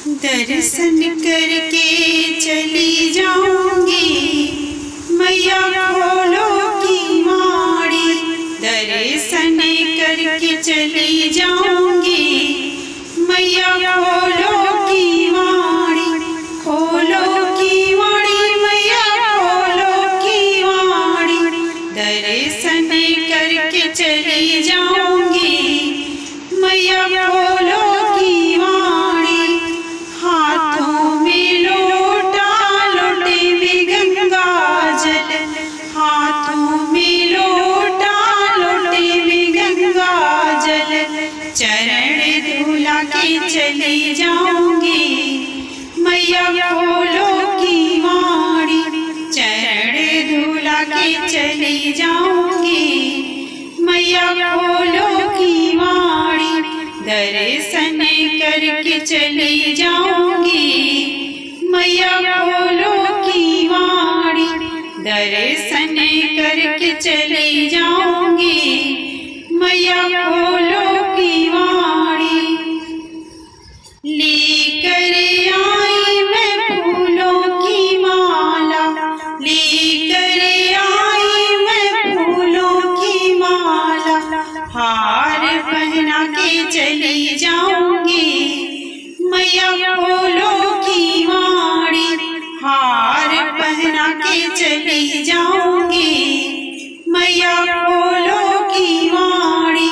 दर्शन करके चली जाऊंगी मैया खोलो की माड़ी। दर्शन करके चली जाऊंगी मैया खोलो की माड़ी। खोलो की माड़ी मैया खोलो की माड़ी। दर्शन करके चली जाऊंगी मैया खोलो की माड़ी। हाथों में लोटा लोटे में गंगा जल। हाथों में लोटा लोटे में गंगा जल। चरण धुला के चली जाऊंगी मैया खोलो की माड़ी। चरण धुला के चली जाऊंगी मैया खोलो की माड़ी। दर्शन करके चली जाऊंगी मैया खोलो की माड़ी। दर्शन करके चली जाऊंगी मैया खोलो की माड़ी। लेकर आई मैं फूलों की माला। लेकर आई मैं फूलों की माला। हार पहना के चली जाऊंगी मैया खोलो की माड़ी। हार पहना के चली जाऊंगी मैया खोलो की माड़ी।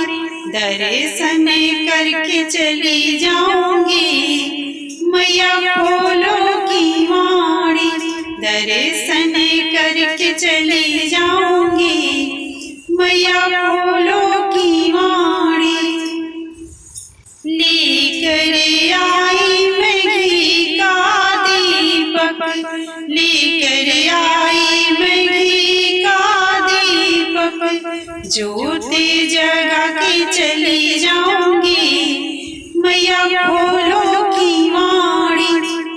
दर्शन करके चली जाऊंगी मैया खोलो की माड़ी। दर्शन करके चली जाऊंगी मैया खोलो की माड़ी। लेकर आई मैं घी का दीपक। लेकर आई मैं घी का दीपक। ज्योति जगा के चली जाऊंगी मैया खोलो की माड़ी।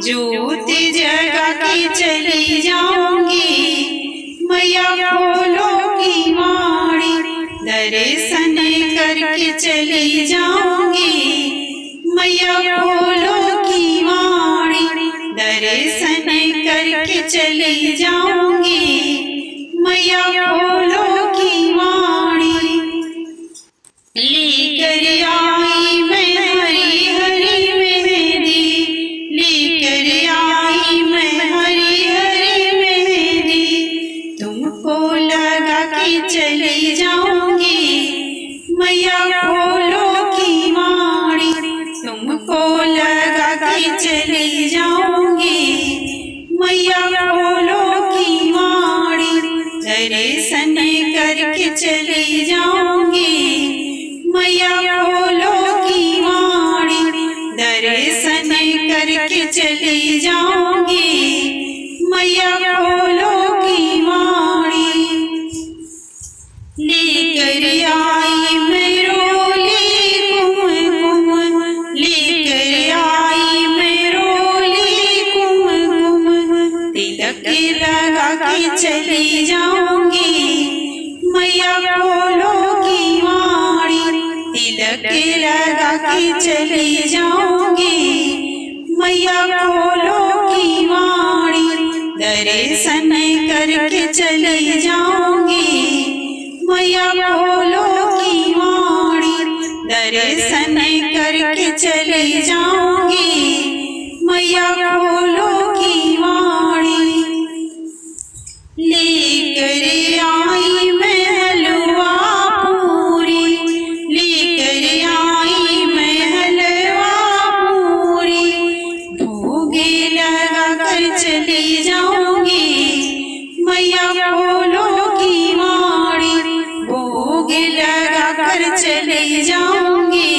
ज्योति जगा के चली जाऊंगी मैया खोलो की माड़ी। दर्शन करके चली जाऊंगी मैया खोलो की माड़ी। दर्शन करके चली जाऊंगी मैया खोलो की माड़ी। लेकर आई मैं हरी हरी मेहंदी। लेकर आई मैं हरी हरी मेहंदी। तुमको लगा के चली जाऊंगी मैया खोलो की माड़ी। तुमको लगा के चली जाऊंगी मैया खोलो की माड़ी। दर्शन करके चली जाऊंगी मैया खोलो की माड़ी। दर्शन करके चली जाऊंगी मैया खोलो की माड़ी। लेकर आई मैं रोली कुमकुम। लेकर आई मैं रोली कुमकुम। तिलक लगा के चली जाऊंगी मैया खोलो की माड़ी। तिलक लगा के चली जाऊंगी मैया खोलो की माड़ी। दर्शन करके चली जाऊंगी मैया खोलो की माड़ी। दर्शन करके चली जाऊंगी मैया खोलो की माड़ी। लेकर आई मैं हलवा पूरी। लेकर आई मैं हलवा पूरी। भोग लगा कर चली जाऊंगी मैया खोलो की माड़ी। भोग लगा कर चली जाऊंगी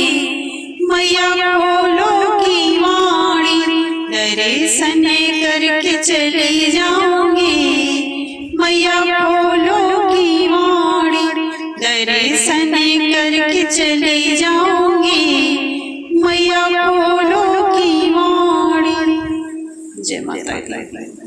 मैया खोलो की माड़ी। दर्शन करके चली जाऊंगी मैया खोलो की माड़ी। दर्शन करके चली जाऊंगी मैया खोलो की माड़ी। जय माता दी।